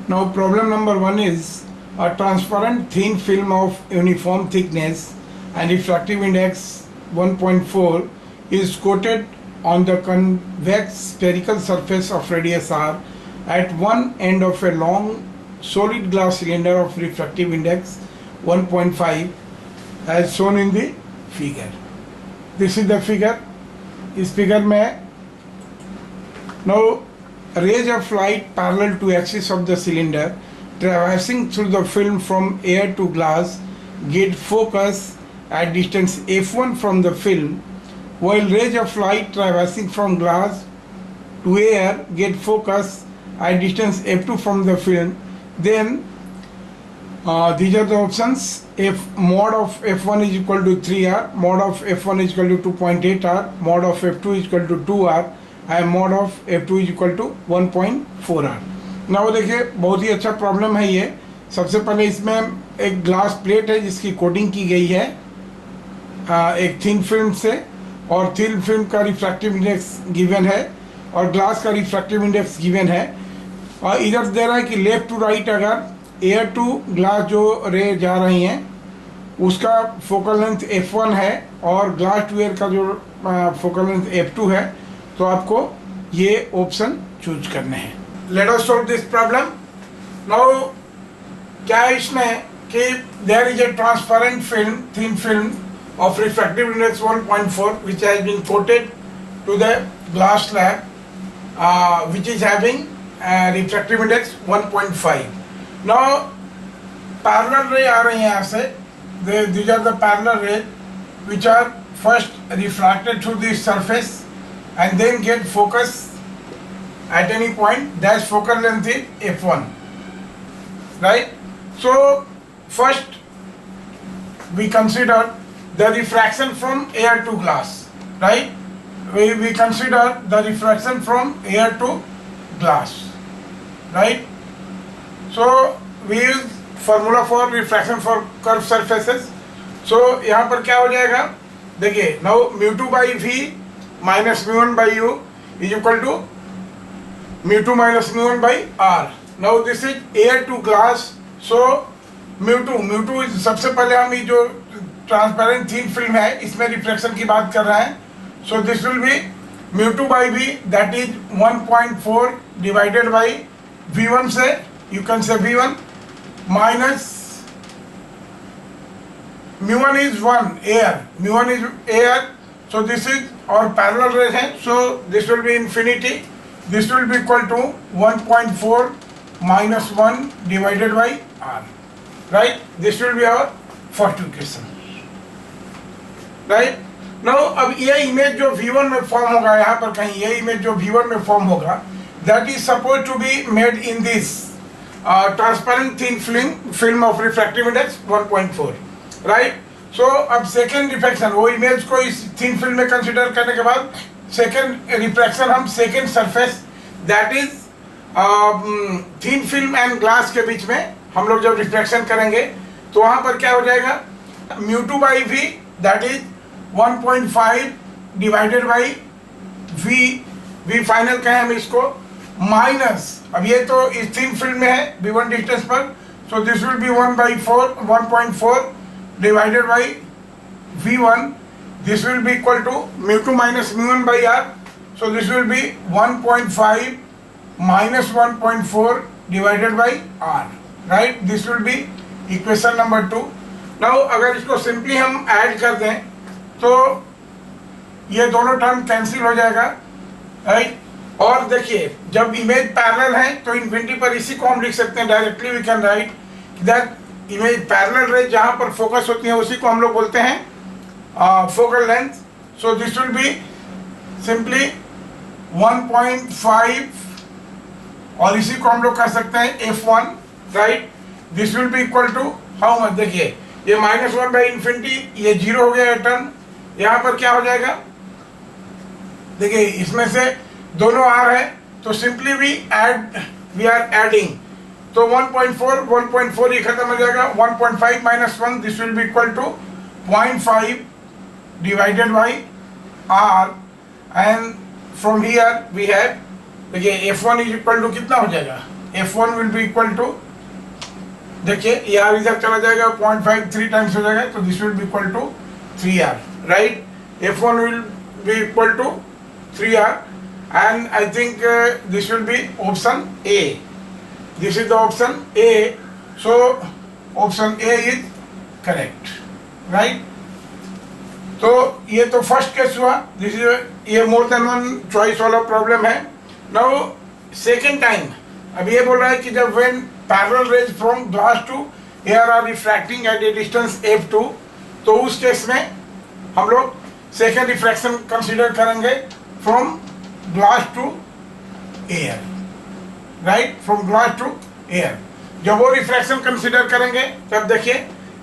Now problem number 1 is a transparent thin film of uniform thickness and refractive index 1.4 is coated on the convex spherical surface of radius r at one end of a long solid glass cylinder of refractive index 1.5 as shown in the figure. This is the figure. इस figure में now rays of light parallel to axis of the cylinder traversing through the film from air to glass get focus at distance f1 from the film, while rays of light traversing from glass to air get focus at distance f2 from the film. Then these are the options. If mod of f1 is equal to 3r, mod of f1 is equal to 2.8r, mod of f2 is equal to 2r and mod of f2 is equal to 1.4r. Now देखिए बहुत ही अच्छा problem है ये. सबसे पहले इसमें एक glass plate है जिसकी कोटिंग की गई है एक थिन फिल्म से, और थिन फिल्म का रिफ्रैक्टिव इंडेक्स गिवन है और ग्लास का रिफ्रैक्टिव इंडेक्स गिवन है. और इधर दे रहा है कि लेफ्ट टू राइट अगर एयर टू ग्लास जो रे जा रही हैं उसका फोकल लेंथ f1 है और ग्लास टू एयर का जो फोकल लेंथ f2 है, तो आपको ये ऑप्शन चूज करने हैं. Let us solve this problem. Now क्या है इसमें कि there is a transparent film, thin film of refractive index 1.4 which has been coated to the glass slab which is having refractive index 1.5. Now parallel ray आ रही हैं यहाँ से. These are the parallel rays which are first refracted through the surface and then get focus at any point. That's focal length is f1, right? So first we consider the refraction from air to glass, right? We consider the refraction from air to glass, right? So we use formula for refraction for curved surfaces. So यहाँ पर क्या हो जाएगा देखिए, now mu2 by v minus mu1 by u is equal to mu2 minus mu1 by r. Now this is air to glass, so mu2 is सबसे पहले हम ये जो ट्रांसपेरेंट थिन फिल्म है इसमें रिफ्लेक्शन की बात कर रहे हैं. So this will be mu2 by v, that is 1.4 divided by v1 से you can say v1 minus mu1 is 1 air, mu1 is air. So this is और पैरेलल रेज है, so this will be infinity. This will be equal to 1.4 minus 1 divided by r, right? This will be our first equation, right? Now अब ये image जो v1 में form होगा, यहाँ पर कहीं ये इमेज जो v1 में फॉर्म होगा, that is suppose to be made in this transparent thin film of refractive index 1.4, right? So अब सेकेंड रिफ्लेक्शन, वो इमेज को इस थिन फिल्म में कंसिडर करने के बाद सेकेंड रिफ्लेक्शन हम second surface that is thin film and glass के बीच में हम लोग जब रिफ्लेक्शन करेंगे तो वहाँ पर क्या हो जाएगा, mu2 by v that is 1.5 divided by v final कहें हम इसको, माइनस अब ये तो इस थिन फिल्म में है v1 डिस्टेंस पर, so this will be 1.4 divided by v1. This will be equal to mu2 minus mu1 by r, so this will be 1.5 minus 1.4 divided by r, right? This will be equation number 2. Now अगर इसको simply हम add कर दें तो ये दोनों term cancel हो जाएगा, राइट? और देखिए जब इमेज पैरेलल है तो इन्फिनिटी पर इसी को हम लिख सकते हैं directly. We can write that image parallel ray जहाँ पर फोकस होती है उसी को हम लोग बोलते हैं focal length. So this will be simply 1.5 और इसी को हम लोग कह सकते हैं f1, right? This will be equal to how much, देखिए ये -1 बाई इन्फिनिटी, ये 0 हो गया टर्म. यहाँ पर क्या हो जाएगा देखिए, इसमें से दोनों r है तो सिंपली वी आर एडिंग, तो 1.4 ये खत्म हो जाएगा. 1.5 minus 1 this will be equal to 0.5 divided by r and from here we have देखिए f1 इज इक्वल टू कितना हो जाएगा, F1 will be equal to, देखिए ये आर इधर चला जाएगा 0.5 3 टाइम्स हो जाएगा, तो this will be equal to 3R, right. F1 will be equal to 3R, and I think this will be option A. This is the option A, so option A is correct, right. तो ये तो first case हुआ. This is ये more than one choice वाला problem है. Now second time अब ये बोल रहा है कि जब when parallel rays from glass to air are refracting at a distance F2, तो उस केस में हम लोग सेकेंड रिफ्रैक्शन कंसीडर करेंगे from glass to air, right, from glass to air. जब वो रिफ्रैक्शन कंसीडर करेंगे तब देखिए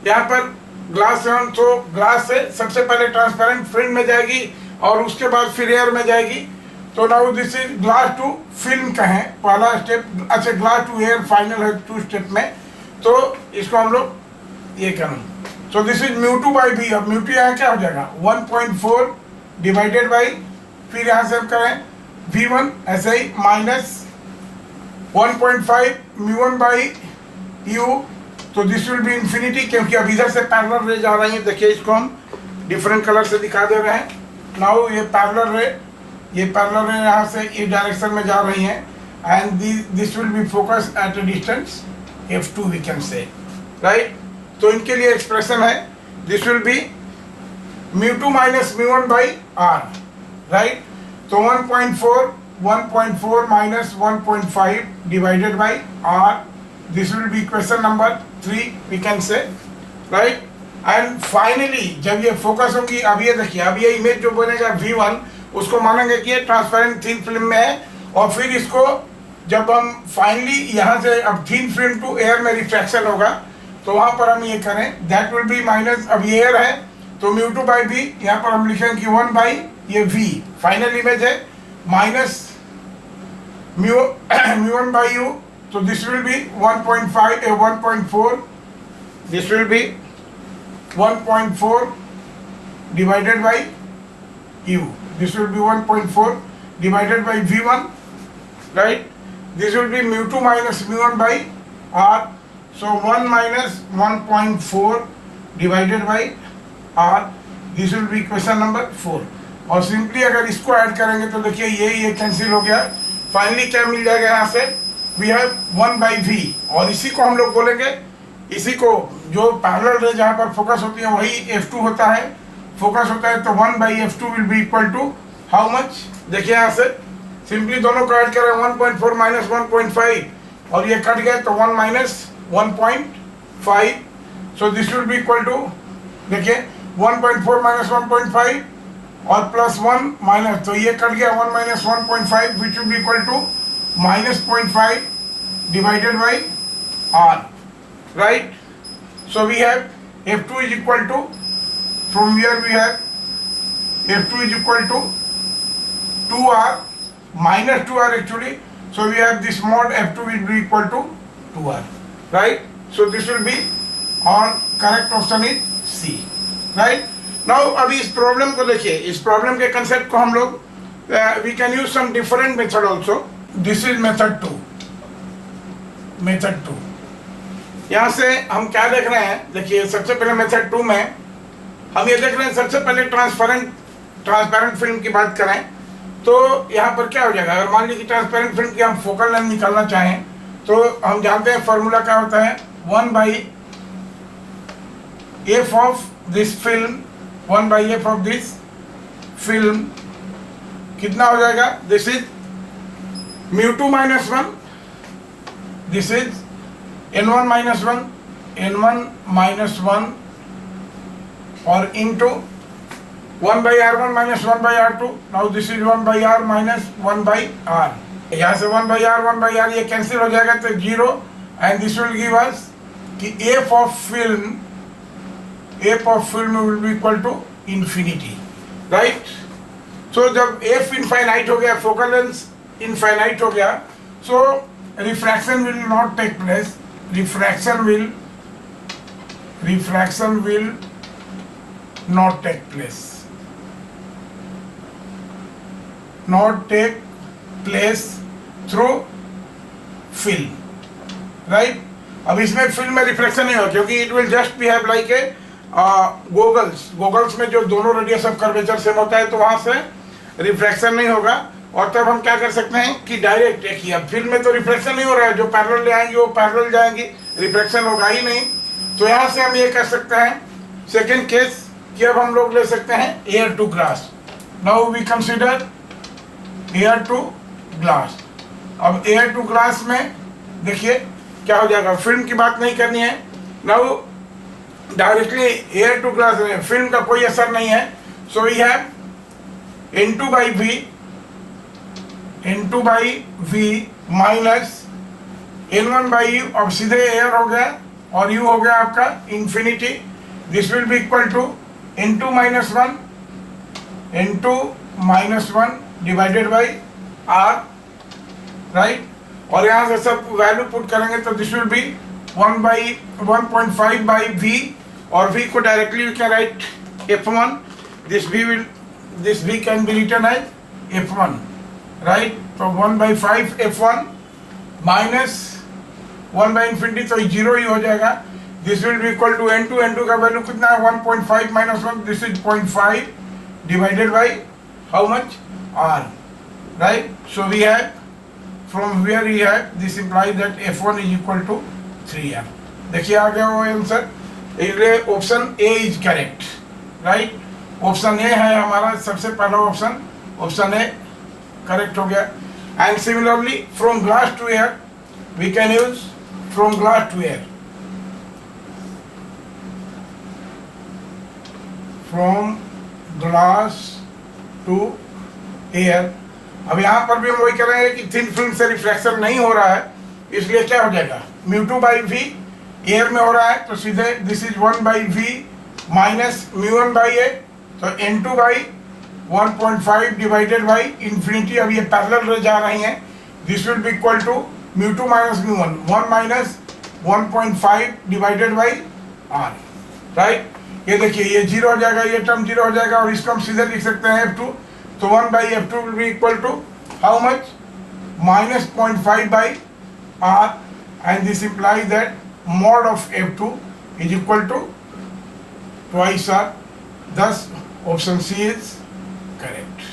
यहाँ पर ग्लास है, तो ग्लास से सबसे पहले ट्रांसपेरेंट फिल्म में जाएगी और उसके बाद फिर एयर में जाएगी. तो now this is glass to film का है पहला स्टेप. अच्छा, ग्लास टू एयर फाइनल है 2 स्टेप में, तो इसको हम लोग ये करें. So this is μ2 by B. अब μ2 यहाँ क्या हो जाएगा 1.4 डिवाइडेड बाई, फिर यहाँ से हम करें V1 ऐसे ही माइनस 1.5 μ1 बाई U. तो दिस विल बी इंफिनिटी, क्योंकि अब इधर से पैरेलल रेज आ रही है. देखिए इसको हम डिफरेंट कलर से दिखा दे रहे हैं. नाउ ये पैरेलल रे यहाँ से इस डायरेक्शन में जा रही हैं, and this will be focus at a distance F2 we can say, right. तो इनके लिए एक्सप्रेशन है, this will be μ2 minus μ1 by R, right. तो 1.4 minus 1.5 divided by R, this will be question number 3 we can say, right. and finally जब ये focus होगी, अब ये देखिए अब ये इमेज जो बनेगा V1 उसको मानेंगे कि ये ट्रांसपेरेंट थीन फिल्म में है, और फिर इसको जब हम फाइनली यहाँ से अब थीन फिल्म टू एयर में रिफ्रैक्शन होगा तो वहाँ पर हम ये करें, दैट विल बी माइनस, अब ये एयर है तो μ2 बाई बी, यहाँ पर हम लिखेंगे कि 1 बाई ये V फाइनल इमेज है, minus μ1 by U. So this will be 1.4. This will be 1.4 divided by U. This will be 1.4 divided by V1, right. This will be μ2 minus μ1 by R. So 1 minus 1.4 divided by R. This will be question number 4. और simply अगर इसको add करेंगे तो देखिए ये cancel हो गया. Finally क्या मिल जाएगा यहाँ से, वी हैव 1 बाई V, और इसी को हम लोग बोलेंगे, इसी को जो पैरेलल रेज जहाँ पर फोकस होती है वही F2 होता है, फोकस होता है. तो 1 by F2 will be equal to how much, देखिए यहाँ से सिंपली दोनों को ऐड करें, 1.4 माइनस 1.5, और ये कट गए तो 1 minus 1.5. So this will be equal to, देखिए 1.4 माइनस 1.5 और प्लस 1 माइनस, तो ये कट गया 1 minus 1.5 which will be equal to minus 0.5 divided by R, right. So we have F2 is equal to, from here we have F2 is equal to 2R minus 2R actually. So we have this mod F2 will be equal to 2R, right. So this will be, और correct option is C, right. Now अभी इस problem को देखिए, इस problem के concept को हम लोग we can use some different method also. This is method 2. यहाँ से हम क्या देख रहे हैं, देखिए सबसे पहले मेथड 2 में हम ये देख रहे हैं, सबसे पहले ट्रांसपेरेंट फिल्म की बात करें तो यहाँ पर क्या हो जाएगा. अगर मान लीजिए कि ट्रांसपेरेंट फिल्म की हम फोकल लेंथ निकालना चाहें तो हम जानते हैं फॉर्मूला क्या होता है, 1 by F of this film, 1 by F of this film कितना हो जाएगा, this is μ2 minus 1, this is n1 minus 1 or into 1 by r1 minus 1 by r2. Now this is 1 by r minus 1 by r. यहाँ से 1 by r ये cancel हो जाएगा तो 0, and this will give us कि f of film will be equal to infinity, right. So जब f infinite हो गया, focal length infinite हो गया, so refraction will not take place. Refraction will not take place. Not take place through film, right. अब इसमें film में reflection नहीं होगा क्योंकि it will just be have like a goggles में जो दोनों रेडियस ऑफ कर्वेचर सेम होता है तो वहां से रिफ्लेक्शन नहीं होगा. और तब हम क्या कर सकते हैं कि डायरेक्ट देखिए, अब फिल्म में तो रिफ्लेक्शन नहीं हो रहा है, जो पैरेलल ले आएंगे वो पैरेलल जाएंगी, रिफ्लेक्शन होगा ही नहीं. तो यहाँ से हम ये कर सकते हैं सेकेंड केस कि अब हम लोग ले सकते हैं air to glass. Now we consider air to glass. अब एयर टू ग्लास में देखिए क्या हो जाएगा, फिल्म की बात नहीं करनी है. Now directly air to glass में फिल्म का कोई असर नहीं है. So we have N2 by V minus N1 by U. अब सीधे एयर हो गया और U हो गया आपका infinity. This will be equal to N2 minus 1 divided by R, right. और यहाँ से सब वैल्यू पुट करेंगे तो this will be 1.5 by V, और V को directly we can write F1. This V can be written as F1, right. तो 1/5 F1 minus 1 by infinity तो 0 ही हो जाएगा. This will be equal to N2 का वैल्यू कितना है 1.5 minus 1, this is 0.5 divided by how much R, right. So we have from where we have this implies that F1 is equal to 3R. देखिए आ गया वो answer. इसलिए option A is correct, right. Option A है हमारा सबसे पहला option, option A correct हो गया. And similarly from glass to air we can use from glass to air. From glass to air. अब यहाँ पर भी हम वही करेंगे कि थिन फिल्म से रिफ्लेक्शन नहीं हो रहा है, इसलिए क्या हो जाएगा μ2 by V एयर में हो रहा है तो सीधे this is 1 by V minus μ1 by A. तो N2 by 1.5 divided by infinity. अब ये पैरेलल जा रही हैं. This will be equal to μ2 minus μ1, 1 minus 1.5 divided by R, right. ये देखिए ये 0 हो जाएगा, ये टर्म 0 हो जाएगा और इसको हम सीधे लिख सकते हैं F2. तो 1 by F2 will be equal to how much minus 0.5 by R, and this implies that mod of F2 is equal to twice R. Thus option C is correct.